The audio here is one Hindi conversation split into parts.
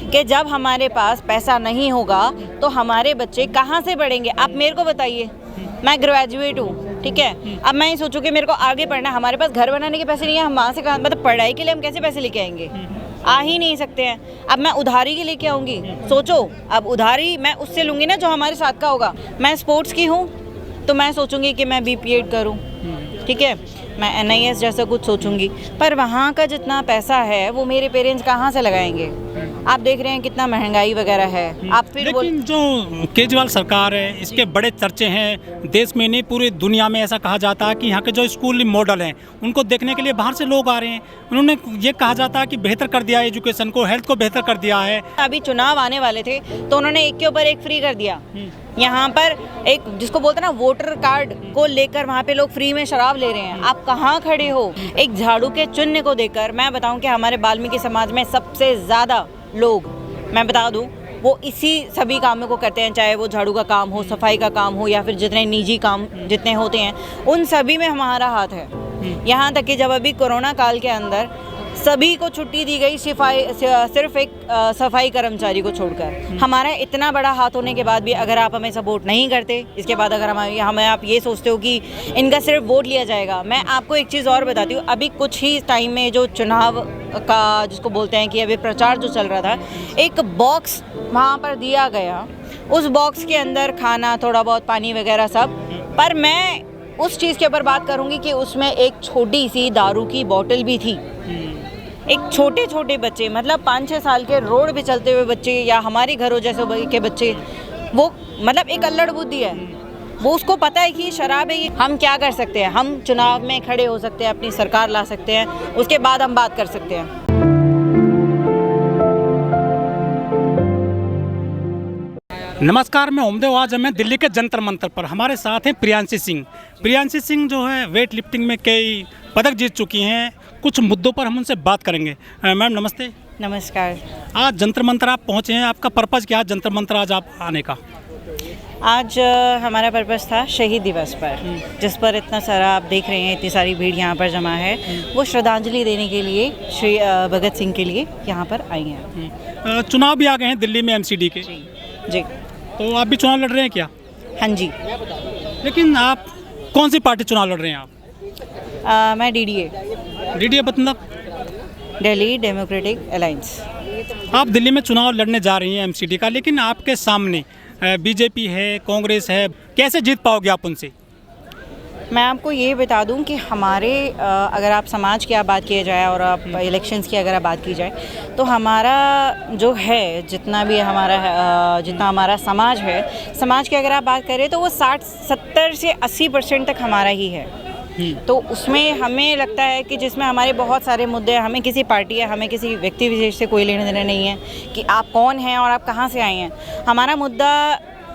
कि जब हमारे पास पैसा नहीं होगा तो हमारे बच्चे कहाँ से पढ़ेंगे। आप मेरे को बताइए, मैं ग्रेजुएट हूँ, ठीक है, अब मैं ये सोचूं कि मेरे को आगे पढ़ना, हमारे पास घर बनाने के पैसे नहीं है, हम वहाँ से कहाँ, मतलब पढ़ाई के लिए हम कैसे पैसे लेके आएंगे, आ ही नहीं सकते हैं। अब मैं उधारी के लेके आऊँगी, सोचो, अब उधारी मैं उससे लूँगी ना जो हमारे साथ का होगा। मैं स्पोर्ट्स की हूँ तो मैं सोचूंगी कि मैं BPEd करूँ, ठीक है, मैं NIS जैसा कुछ सोचूंगी, पर वहाँ का जितना पैसा है वो मेरे पेरेंट्स कहाँ से लगाएंगे। आप देख रहे हैं कितना महंगाई वगैरह है। आप फिर लेकिन जो केजरीवाल सरकार है इसके बड़े चर्चे हैं देश में नहीं पूरी दुनिया में। ऐसा कहा जाता है कि यहाँ के जो स्कूल मॉडल हैं उनको देखने के लिए बाहर से लोग आ रहे हैं। उन्होंने ये कहा जाता है कि बेहतर कर दिया है एजुकेशन को, हेल्थ को बेहतर कर दिया है। अभी चुनाव आने वाले थे तो उन्होंने एक के ऊपर एक फ्री कर दिया। यहाँ पर एक जिसको बोलते हैं ना वोटर कार्ड को लेकर वहाँ पे लोग फ्री में शराब ले रहे हैं। आप कहाँ खड़े हो एक झाड़ू के चिन्ह को देकर। मैं बताऊं कि हमारे वाल्मीकि समाज में सबसे ज़्यादा लोग, मैं बता दूं, वो इसी सभी कामों को करते हैं, चाहे वो झाड़ू का काम हो, सफाई का काम हो, या फिर जितने निजी काम जितने होते हैं उन सभी में हमारा हाथ है। यहाँ तक कि जब अभी कोरोना काल के अंदर सभी को छुट्टी दी गई सिर्फ एक सफाई कर्मचारी को छोड़कर। हमारा इतना बड़ा हाथ होने के बाद भी अगर आप हमें सपोर्ट नहीं करते, इसके बाद अगर हमें आप ये सोचते हो कि इनका सिर्फ वोट लिया जाएगा। मैं आपको एक चीज़ और बताती हूँ, अभी कुछ ही टाइम में जो चुनाव का जिसको बोलते हैं कि अभी प्रचार जो चल रहा था, एक बॉक्स वहाँ पर दिया गया, उस बॉक्स के अंदर खाना, थोड़ा बहुत पानी वगैरह सब, पर मैं उस चीज़ के ऊपर बात करूँगी कि उसमें एक छोटी सी दारू की बोतल भी थी। एक छोटे छोटे बच्चे, मतलब 5-6 साल के रोड पे चलते हुए बच्चे या हमारे घरों जैसे के बच्चे, वो मतलब एक अल्लड़ बुद्धि है, वो उसको पता है कि शराब है। हम क्या कर सकते हैं, हम चुनाव में खड़े हो सकते हैं, अपनी सरकार ला सकते हैं, उसके बाद हम बात कर सकते हैं। नमस्कार, मैं ओमदेव। आज मैं दिल्ली के जंतर मंतर पर, हमारे साथ हैं प्रियांशी सिंह। प्रियांशी सिंह जो है वेट लिफ्टिंग में कई पदक जीत चुकी हैं। कुछ मुद्दों पर हम उनसे बात करेंगे। मैम नमस्ते। नमस्कार। आज जंतर मंतर आप पहुंचे हैं, आपका पर्पज़ क्या है जंतर मंतर आज आप आने का? आज हमारा पर्पस था शहीद दिवस पर, जिस पर इतना सारा आप देख रहे हैं, इतनी सारी भीड़ यहाँ पर जमा है, वो श्रद्धांजलि देने के लिए श्री भगत सिंह के लिए यहाँ पर आई हैं। चुनाव भी आ गए हैं दिल्ली में MCD के। जी। तो आप भी चुनाव लड़ रहे हैं क्या? हाँ जी। लेकिन आप कौन सी पार्टी चुनाव लड़ रहे हैं आप? मैं DDA मतलब? Delhi democratic alliance. आप दिल्ली में चुनाव लड़ने जा रही हैं MCD का, लेकिन आपके सामने BJP है, कांग्रेस है, कैसे जीत पाओगे आप उनसे? मैं आपको ये बता दूं कि हमारे अगर आप समाज की आप बात किया जाए और आप इलेक्शंस की अगर आप बात की जाए, तो हमारा जो है जितना भी जितना हमारा समाज है, समाज की अगर आप बात करें तो वो 60-70 से 80% तक हमारा ही है। तो उसमें हमें लगता है कि जिसमें हमारे बहुत सारे मुद्दे हैं, हमें किसी पार्टी या हमें किसी व्यक्ति विशेष से कोई लेने देने नहीं है कि आप कौन हैं और आप कहाँ से आए हैं। हमारा मुद्दा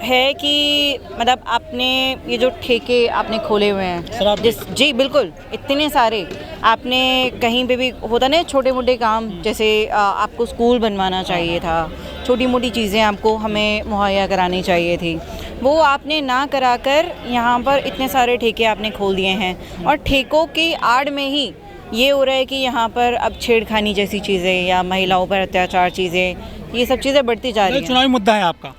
है कि मतलब आपने ये जो ठेके आपने खोले हुए हैं, जी बिल्कुल, इतने सारे आपने कहीं पे भी होता ना छोटे मोटे काम, जैसे आपको स्कूल बनवाना चाहिए था, छोटी मोटी चीज़ें आपको हमें मुहैया करानी चाहिए थी, वो आपने ना कराकर यहाँ पर इतने सारे ठेके आपने खोल दिए हैं। और ठेकों की आड़ में ही ये हो रहा है कि यहाँ पर अब छेड़खानी जैसी चीज़ें या महिलाओं पर अत्याचार चीज़ें, ये सब चीज़ें बढ़ती जा रही हैं। चुनावी मुद्दा है आपका?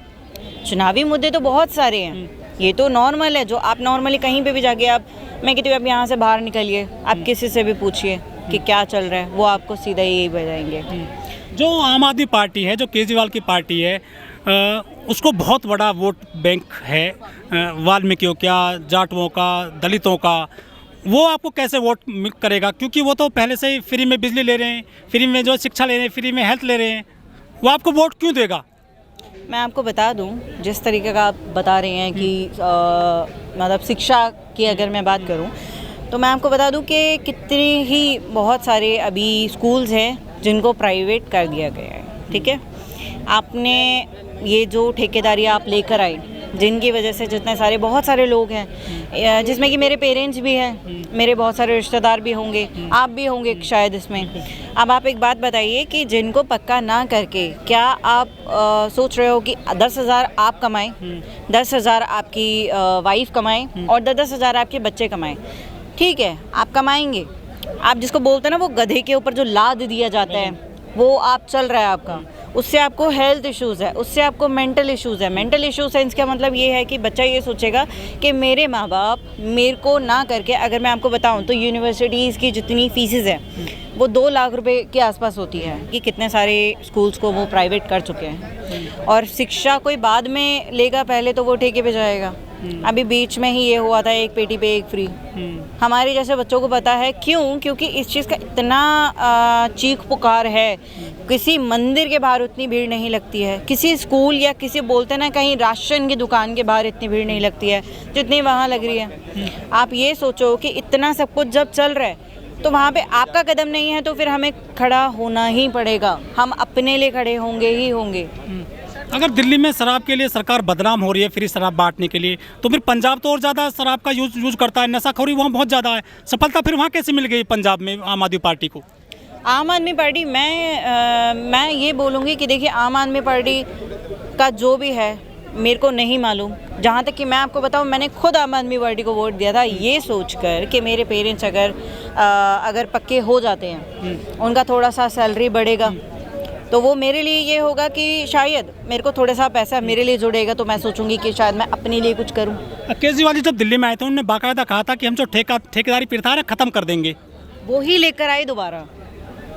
चुनावी मुद्दे तो बहुत सारे हैं, ये तो नॉर्मल है, जो आप नॉर्मली कहीं पे भी जाके मैं कहती हूँ आप यहाँ से बाहर निकलिए, आप किसी से भी पूछिए कि क्या चल रहा है, वो आपको सीधा यही बताएंगे। जो आम आदमी पार्टी है, जो केजरीवाल की पार्टी है, उसको बहुत बड़ा वोट बैंक है, वाल्मीकियों का, जाटवों का, दलितों का। वो आपको कैसे वोट करेगा? क्योंकि वो तो पहले से ही फ्री में बिजली ले रहे हैं, फ्री में जो शिक्षा ले रहे हैं, फ्री में हेल्थ ले रहे हैं, वो आपको वोट क्यों देगा? मैं आपको बता दूं, जिस तरीके का आप बता रहे हैं कि मतलब शिक्षा की अगर मैं बात करूं, तो मैं आपको बता दूं कि कितने ही बहुत सारे अभी स्कूल्स हैं जिनको प्राइवेट कर दिया गया है, ठीक है। आपने ये जो ठेकेदारी आप लेकर आए, जिनकी वजह से जितने सारे बहुत सारे लोग हैं, जिसमें कि मेरे पेरेंट्स भी हैं, मेरे बहुत सारे रिश्तेदार भी होंगे, आप भी होंगे शायद इसमें। अब आप एक बात बताइए कि जिनको पक्का ना करके क्या आप सोच रहे हो कि 10,000 आप कमाएं, 10,000 आपकी वाइफ कमाएं और 10,000 आपके बच्चे कमाएं? ठीक है, आप कमाएंगे, आप जिसको बोलते हैं ना वो गधे के ऊपर जो लाद दिया जाता है, वो आप चल रहा है आपका, उससे आपको हेल्थ इश्यूज़ है, उससे आपको मेंटल इश्यूज़ है। मेंटल इशू सेंस का मतलब ये है कि बच्चा ये सोचेगा कि मेरे माँ बाप मेरे को ना करके, अगर मैं आपको बताऊं तो यूनिवर्सिटीज़ की जितनी फीसेस हैं वो 2 लाख रुपए के आसपास होती है, कि कितने सारे स्कूल्स को वो प्राइवेट कर चुके हैं। और शिक्षा कोई बाद में लेगा, पहले तो वो ठेके पे जाएगा। अभी बीच में ही ये हुआ था, एक पेटी पे एक फ्री। हमारे जैसे बच्चों को पता है क्यों, क्योंकि इस चीज़ का इतना चीख पुकार है। किसी मंदिर के बाहर उतनी भीड़ नहीं लगती है, किसी स्कूल या किसी बोलते ना कहीं राशन की दुकान के बाहर इतनी भीड़ नहीं लगती है जितनी वहाँ लग रही है। आप ये सोचो कि इतना सब कुछ जब चल रहा है तो वहाँ पे आपका कदम नहीं है, तो फिर हमें खड़ा होना ही पड़ेगा। हम अपने लिए खड़े होंगे ही होंगे। अगर दिल्ली में शराब के लिए सरकार बदनाम हो रही है फ्री शराब बांटने के लिए, तो फिर पंजाब तो और ज़्यादा शराब का यूज करता है, नशाखोरी वहाँ बहुत ज़्यादा है। सफलता फिर वहाँ कैसे मिल गई पंजाब में आम आदमी पार्टी को? आम आदमी पार्टी, मैं ये बोलूँगी कि देखिए, आम आदमी पार्टी का जो भी है मेरे को नहीं मालूम। जहाँ तक कि मैं आपको बताऊँ, मैंने खुद आम आदमी पार्टी को वोट दिया था ये सोचकर कि मेरे पेरेंट्स अगर पक्के हो जाते हैं, उनका थोड़ा सा सैलरी बढ़ेगा, तो वो मेरे लिए ये होगा कि शायद मेरे को थोड़ा सा पैसा मेरे लिए जुड़ेगा, तो मैं सोचूंगी कि शायद मैं अपने लिए कुछ करूं। केजरीवाल जी जब दिल्ली में आए थे उन्होंने बाकायदा कहा था कि हम जो ठेकेदारी प्रथा है ख़त्म कर देंगे। वो ही लेकर आए दोबारा,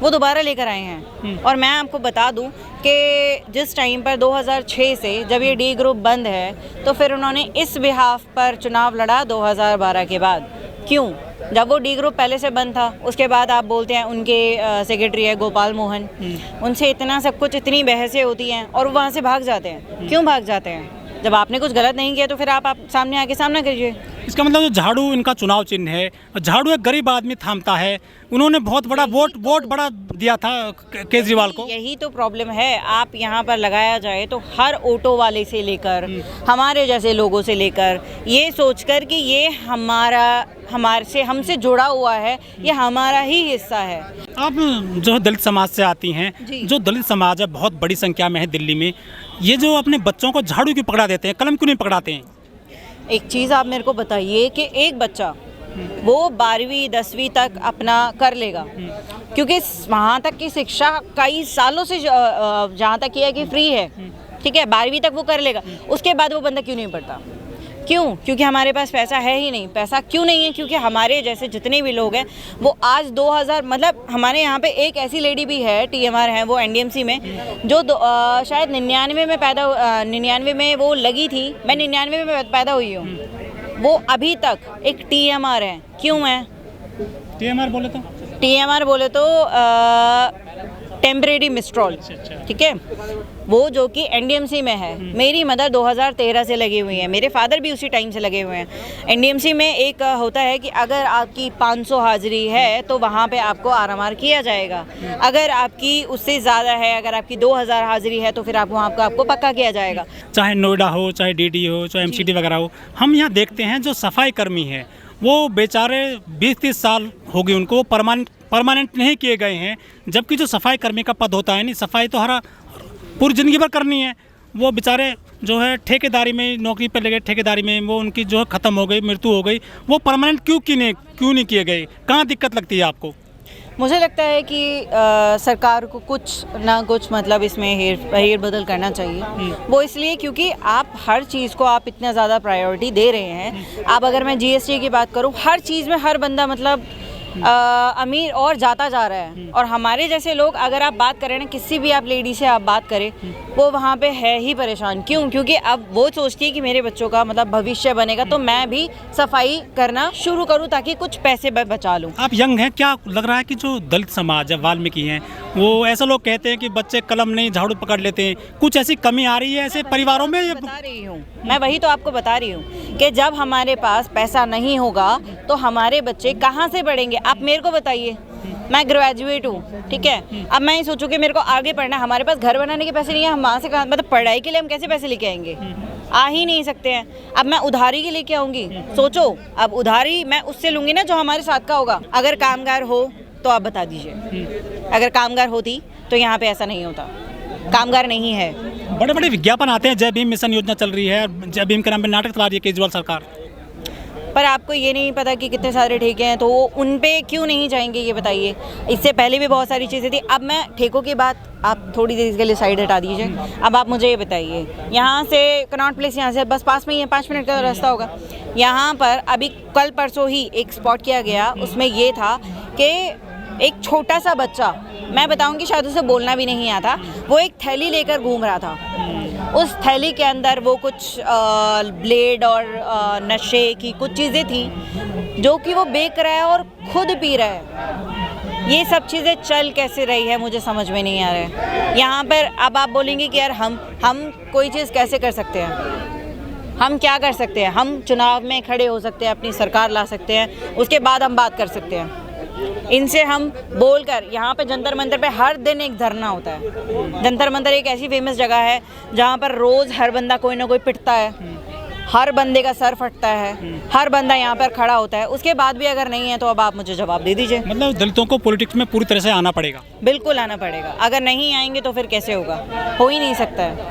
वो दोबारा लेकर आए हैं। और मैं आपको बता दूं कि जिस टाइम पर 2006 से जब ये डी ग्रुप बंद है, तो फिर उन्होंने इस बिहाफ पर चुनाव लड़ा 2012 के बाद। क्यों? जब वो डी ग्रुप पहले से बंद था, उसके बाद आप बोलते हैं उनके सेक्रेटरी है गोपाल मोहन, उनसे इतना सब कुछ, इतनी बहसें होती हैं और वो वहाँ से भाग जाते हैं। क्यों भाग जाते हैं? जब आपने कुछ गलत नहीं किया तो फिर आप सामने आके सामना करिए। इसका मतलब जो झाड़ू इनका चुनाव चिन्ह है, झाड़ू एक गरीब आदमी थामता है। उन्होंने बहुत बड़ा वोट बड़ा दिया था केजरीवाल को। यही तो प्रॉब्लम है। आप यहाँ पर लगाया जाए तो हर ऑटो वाले से लेकर हमारे जैसे लोगों से लेकर, ये सोचकर कि ये हमसे जुड़ा हुआ है, ये हमारा ही हिस्सा है। आप जो दलित समाज से आती हैं, जो दलित समाज है बहुत बड़ी संख्या में है दिल्ली में, ये जो अपने बच्चों को झाड़ू क्यों पकड़ा देते हैं, कलम क्यों नहीं पकड़ाते हैं? एक चीज़ आप मेरे को बताइए कि एक बच्चा वो 12वीं 10वीं तक अपना कर लेगा, क्योंकि वहाँ तक की शिक्षा कई सालों से जहाँ तक ये है कि फ्री है, ठीक है, 12वीं तक वो कर लेगा। उसके बाद वो बंदा क्यों नहीं पढ़ता? क्यों? क्योंकि हमारे पास पैसा है ही नहीं। पैसा क्यों नहीं है? क्योंकि हमारे जैसे जितने भी लोग हैं वो आज 2000 मतलब हमारे यहाँ पे एक ऐसी लेडी भी है, TMR है वो NDMC में, जो शायद 99 में वो लगी थी। मैं 99 में पैदा हुई हूँ, वो अभी तक एक TMR है। क्यों है? TMR बोले तो टेम्परेरी मिस्ट्रॉल, ठीक है, वो जो कि NDMC में है। मेरी मदर 2013 से लगी हुई है, मेरे फादर भी उसी टाइम से लगे हुए हैं। NDMC में एक होता है कि अगर आपकी 500 हाजिरी है तो वहाँ पे आपको RMR किया जाएगा। अगर आपकी उससे ज़्यादा है, अगर आपकी 2000 हाजिरी है तो फिर आपको पक्का किया जाएगा। चाहे नोएडा हो, चाहे DD हो, चाहे MCD वगैरह हो, हम यहाँ देखते हैं जो सफाई कर्मी है वो बेचारे 20-30 साल हो गए उनको, परमानेंट नहीं किए गए हैं। जबकि जो सफाई कर्मी का पद होता है, नहीं सफाई तो पूरी ज़िंदगी भर करनी है, वो बेचारे जो है ठेकेदारी में नौकरी पर लगे, ठेकेदारी में वो उनकी जो है ख़त्म हो गई, मृत्यु हो गई। वो परमानेंट क्यों नहीं किए गए? कहाँ दिक्कत लगती है आपको? मुझे लगता है कि सरकार को कुछ ना कुछ मतलब इसमें हेर बदल करना चाहिए। वो इसलिए क्योंकि आप हर चीज़ को आप इतना ज़्यादा प्रायोरिटी दे रहे हैं। आप अगर मैं GST की बात करूं, हर चीज़ में हर बंदा मतलब अमीर और जाता जा रहा है। और हमारे जैसे लोग, अगर आप बात करें ना, किसी भी आप लेडी से आप बात करें, वो वहाँ पे है ही परेशान। क्यों? क्योंकि अब वो सोचती है कि मेरे बच्चों का मतलब भविष्य बनेगा, तो मैं भी सफाई करना शुरू करूँ ताकि कुछ पैसे बचा लूँ। आप यंग हैं, क्या लग रहा है कि जो दलित समाज है, वाल्मीकि हैं, वो ऐसा लोग कहते हैं कि बच्चे कलम नहीं झाड़ू पकड़ लेते हैं, कुछ ऐसी कमी आ रही है ऐसे परिवारों में? बता रही हूँ मैं, वही तो आपको बता रही हूँ कि जब हमारे पास पैसा नहीं होगा तो हमारे बच्चे कहाँ से पढ़ेंगे? आप मेरे को बताइए, मैं ग्रेजुएट हूँ, ठीक है, अब मैं ये सोचूं कि मेरे को आगे पढ़ना है, हमारे पास घर बनाने के पैसे नहीं है, हम वहाँ से कहाँ, मतलब पढ़ाई के लिए हम कैसे पैसे लेके आएंगे? आ ही नहीं सकते हैं। अब मैं उधारी के लेके आऊँगी? सोचो, अब उधारी मैं उससे लूँगी ना जो हमारे साथ का होगा। अगर कामगार हो तो आप बता दीजिए, अगर कामगार होती तो यहाँ पे ऐसा नहीं होता। कामगार नहीं है। बड़े बड़े विज्ञापन आते हैं, जय भीम मिशन योजना चल रही है, जय भीम के नाम पे नाटक चला रही है केजरीवाल सरकार। पर आपको ये नहीं पता कि कितने सारे ठेके हैं, तो वो उन पे क्यों नहीं जाएंगे ये बताइए। इससे पहले भी बहुत सारी चीज़ें थी। अब मैं ठेकों की बात आप थोड़ी देर के लिए साइड हटा दीजिए। अब आप मुझे ये बताइए, यहाँ से कनॉट प्लेस यहाँ से बस पास में ही है, 5 मिनट का रास्ता होगा। यहाँ पर अभी कल परसों ही एक स्पॉट किया गया, उसमें ये था कि एक छोटा सा बच्चा, मैं बताऊंगी शायद उसे बोलना भी नहीं आता, वो एक थैली लेकर घूम रहा था। उस थैली के अंदर वो कुछ ब्लेड और नशे की कुछ चीज़ें थी जो कि वो बेच रहा है और खुद पी रहा है। ये सब चीज़ें चल कैसे रही है मुझे समझ में नहीं आ रहा है। यहाँ पर अब आप बोलेंगे कि यार हम कोई चीज़ कैसे कर सकते हैं, हम क्या कर सकते हैं? हम चुनाव में खड़े हो सकते हैं, अपनी सरकार ला सकते हैं, उसके बाद हम बात कर सकते हैं। इनसे हम बोलकर, यहाँ पे जंतर मंतर पे हर दिन एक धरना होता है। जंतर मंतर एक ऐसी फेमस जगह है जहाँ पर रोज़ हर बंदा कोई ना कोई पिटता है, हर बंदे का सर फटता है, हर बंदा यहाँ पर खड़ा होता है। उसके बाद भी अगर नहीं है तो अब आप मुझे जवाब दे दीजिए। मतलब दलितों को पॉलिटिक्स में पूरी तरह से आना पड़ेगा? बिल्कुल आना पड़ेगा। अगर नहीं आएंगे तो फिर कैसे होगा? हो ही नहीं सकता है।